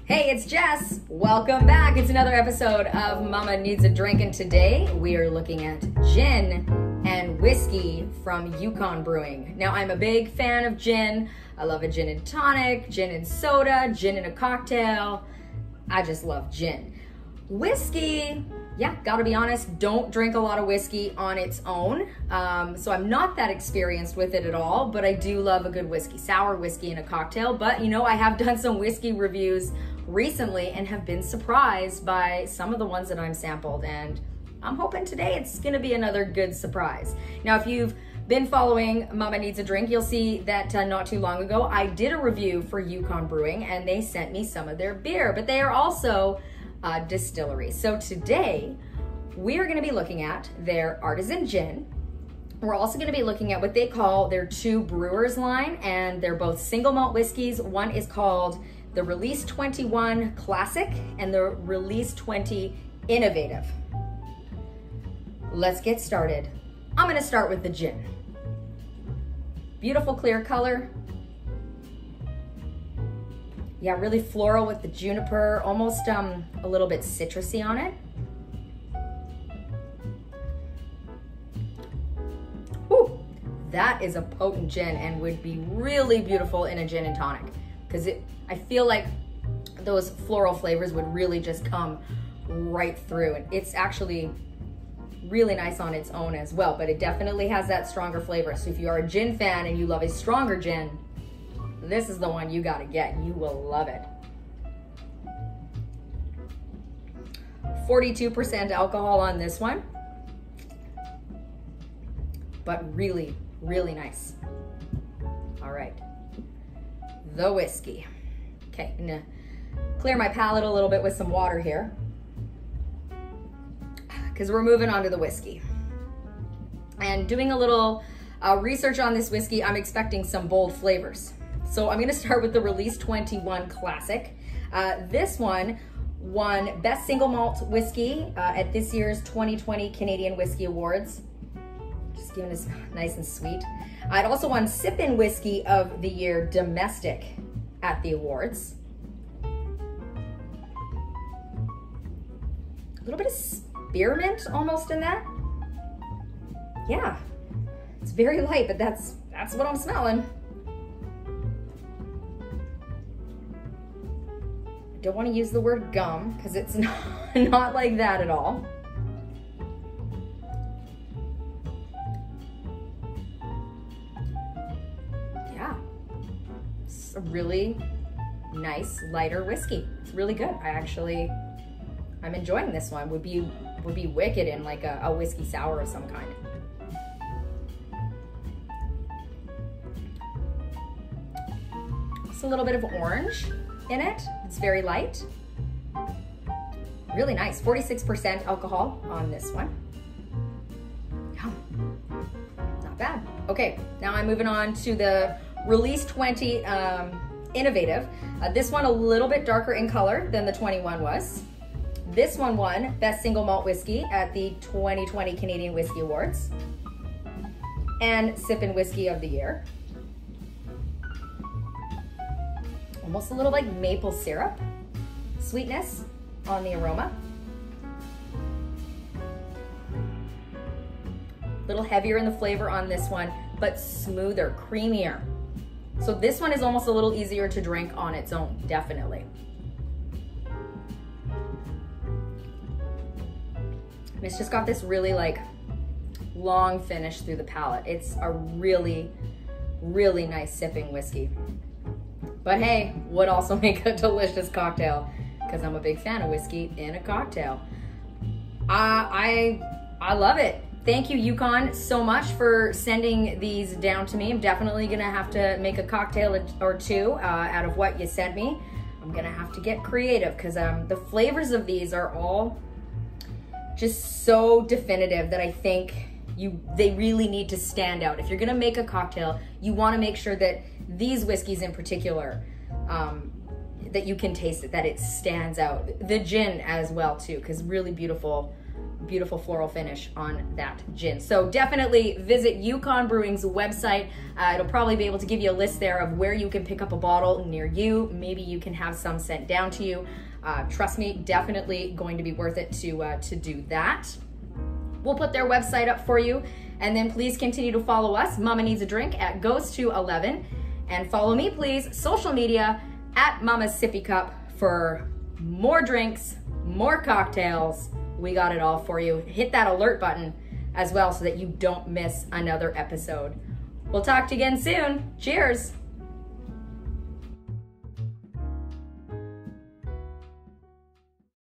Hey, it's Jess. Welcome back. It's another episode of Mama Needs a Drink, and today we are looking at gin and whiskey from Yukon Brewing. Now, I'm a big fan of gin. I love a gin and tonic, gin and soda, gin in a cocktail. I just love gin. Whiskey, yeah, gotta be honest, don't drink a lot of whiskey on its own. So I'm not that experienced with it at all, but I do love a good whiskey, sour whiskey in a cocktail. But you know, I have done some whiskey reviews recently and have been surprised by some of the ones that I'm sampled, and I'm hoping today it's gonna be another good surprise. Now, if you've been following Mama Needs a Drink, you'll see that not too long ago, I did a review for Yukon Brewing and they sent me some of their beer, but they are also a distillery. So today, we are gonna be looking at their artisan gin. We're also gonna be looking at what they call their two brewers line, and they're both single malt whiskeys. One is called the Release 21 Classic and the Release 20 Innovative. Let's get started. I'm gonna start with the gin. Beautiful clear color. Yeah, really floral with the juniper, almost a little bit citrusy on it. Ooh, that is a potent gin and would be really beautiful in a gin and tonic, because I feel like those floral flavors would really just come right through. And it's actually really nice on its own as well, but it definitely has that stronger flavor. So if you are a gin fan and you love a stronger gin, this is the one you gotta get. You will love it. 42% alcohol on this one, but really, really nice. All right, the whiskey. Okay, I'm gonna clear my palate a little bit with some water here, because we're moving on to the whiskey. And doing a little research on this whiskey, I'm expecting some bold flavors. So I'm gonna start with the Release 21 Classic. This one won Best Single Malt Whiskey at this year's 2020 Canadian Whiskey Awards. Just giving this nice and sweet. It also won Sippin' Whiskey of the Year Domestic at the awards. A little bit of spearmint almost in that. Yeah, it's very light, but that's what I'm smelling. I don't want to use the word gum because it's not like that at all. Yeah, it's a really nice lighter whiskey. It's really good. I'm enjoying this one. Would be wicked in like a whiskey sour of some kind. It's a little bit of orange in it. It's very light. Really nice. 46% alcohol on this one. Yum. Not bad. Okay, now I'm moving on to the Release 20 Innovative. This one a little bit darker in color than the 21 was. This one won Best Single Malt Whiskey at the 2020 Canadian Whiskey Awards and Sippin' Whiskey of the Year. Almost a little like maple syrup sweetness on the aroma. A little heavier in the flavor on this one, but smoother, creamier. So this one is almost a little easier to drink on its own, definitely. And it's just got this really like long finish through the palate. It's a really, really nice sipping whiskey. But hey, would also make a delicious cocktail, because I'm a big fan of whiskey in a cocktail. I love it. Thank you, Yukon, so much for sending these down to me. I'm definitely gonna have to make a cocktail or two out of what you sent me. I'm gonna have to get creative, because the flavors of these are all just so definitive that I think they really need to stand out. If you're gonna make a cocktail, you wanna make sure that these whiskeys in particular, that you can taste it, that it stands out. The gin as well too, because really beautiful beautiful floral finish on that gin. So definitely visit Yukon Brewing's website. It'll probably be able to give you a list there of where you can pick up a bottle near you. Maybe you can have some sent down to you. Trust me, definitely going to be worth it to do that. We'll put their website up for you. And then please continue to follow us, Mama Needs a Drink at Goes to 11. And follow me, please, social media at Mama's Sippy Cup for more drinks, more cocktails. We got it all for you. Hit that alert button as well so that you don't miss another episode. We'll talk to you again soon. Cheers.